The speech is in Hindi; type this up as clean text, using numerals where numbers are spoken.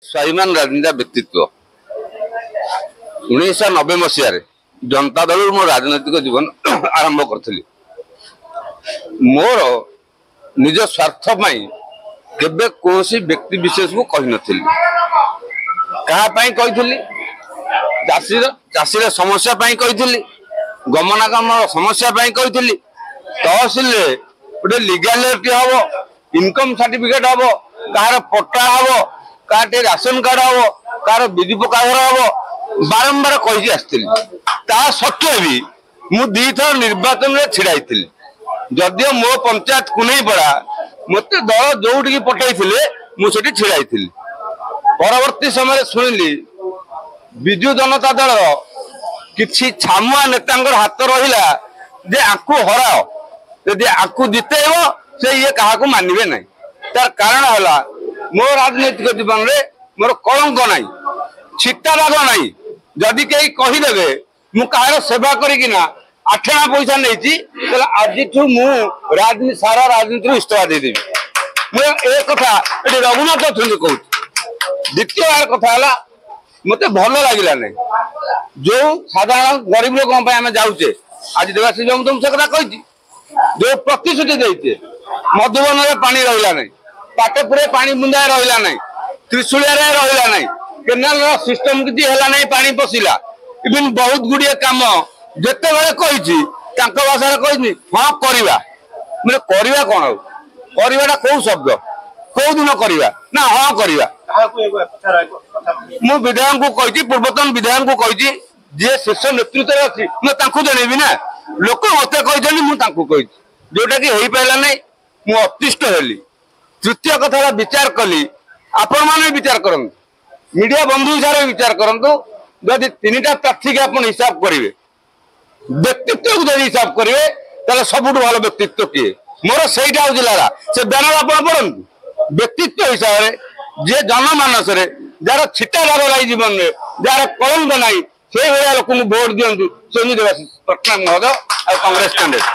स्वाभिमान राजनीति व्यक्तित्व 1990 मसीह जनता दल मो राजनैतिक जीवन आरंभ करी मोर निज स्वार्थ केबे कौन व्यक्ति विशेष को कही नथिली कही चाषी समस्या कही गमनागम समस्या कही तहसिल गोटे लीगालिटी हम इनकम सर्टिफिकेट हम कहार पट्टा हम कहार राशन कार्ड हम कहार विधि पक्काघर हम बारंबार कही आसती सत्वे भी मु दी थर निर्वाचन में छिड़ाई जदियो मो पंचायत कुनै पड़ा मत दल जो पठाई मुझे छिड़ाई परवर्ती समय शुणिली विजु जनता दल किसी छामुआ नेता हाथ रहा जे आंकु हराओ यदि आंकु जितेब से ये क्या मानवे ना तार कारण है मो राजनैतिक जीवन में मोर कलंक नाई छिटा दाग नाई जदि कहीं कहीदेवे मु कहार सेवा करना आठना पैसा नहीं आज मु सारा राजनीति इस्तीफा देदेवी मुझे कथा ये रघुनाथ अच्छा कहूँ द्वितीय बार कथा मत भल लगे ना जो साधारण गरीब लोक आम जाऊे आज देवाशीष बाबू तुम से कथा कही जो प्रतिश्रुति देते मधुबन में पानी रहा ना पाटेपुरे पानी बुंदा रहा ना त्रिशूलिया रहा ना केनाल सिस्टम किसी है ना पानी पशिला इवन बहुत गुड़िया कम जिते बड़े कही भाषा कही हाँ करवा मैंने करवा कौन करवाटा कौ शब्द कौ दिन करवा ना हाँ करवा मु विधायक को कही पूर्वतन विधायक को कही जी शीर्ष नेतृत्व अच्छी मैं जनइबी ना लोक मत कही मुझे जोटा कि हो पारा ना मु अतिष्ट हेली तृतीय कथा विचार कली आपण मैंने विचार करूँ मीडिया बंधु हिसाब से विचार करूँ जदि 3टा प्रार्थी के आप हिसाब करेंगे व्यक्तित्व को जब हिसाब करेंगे सबुठ भल व्यक्तित्व किए मोर सहीटा हूँ लाला से बैनर आप पढ़ु व्यक्तित्व हिसाब से जे जनमानस जार छिटा दाग लाई जीवन में जार कलंक ना से भाया लोक भोट दिंतु सोनी देवाशीष पट्टनायक महोदय और कांग्रेस कैंडिडेट।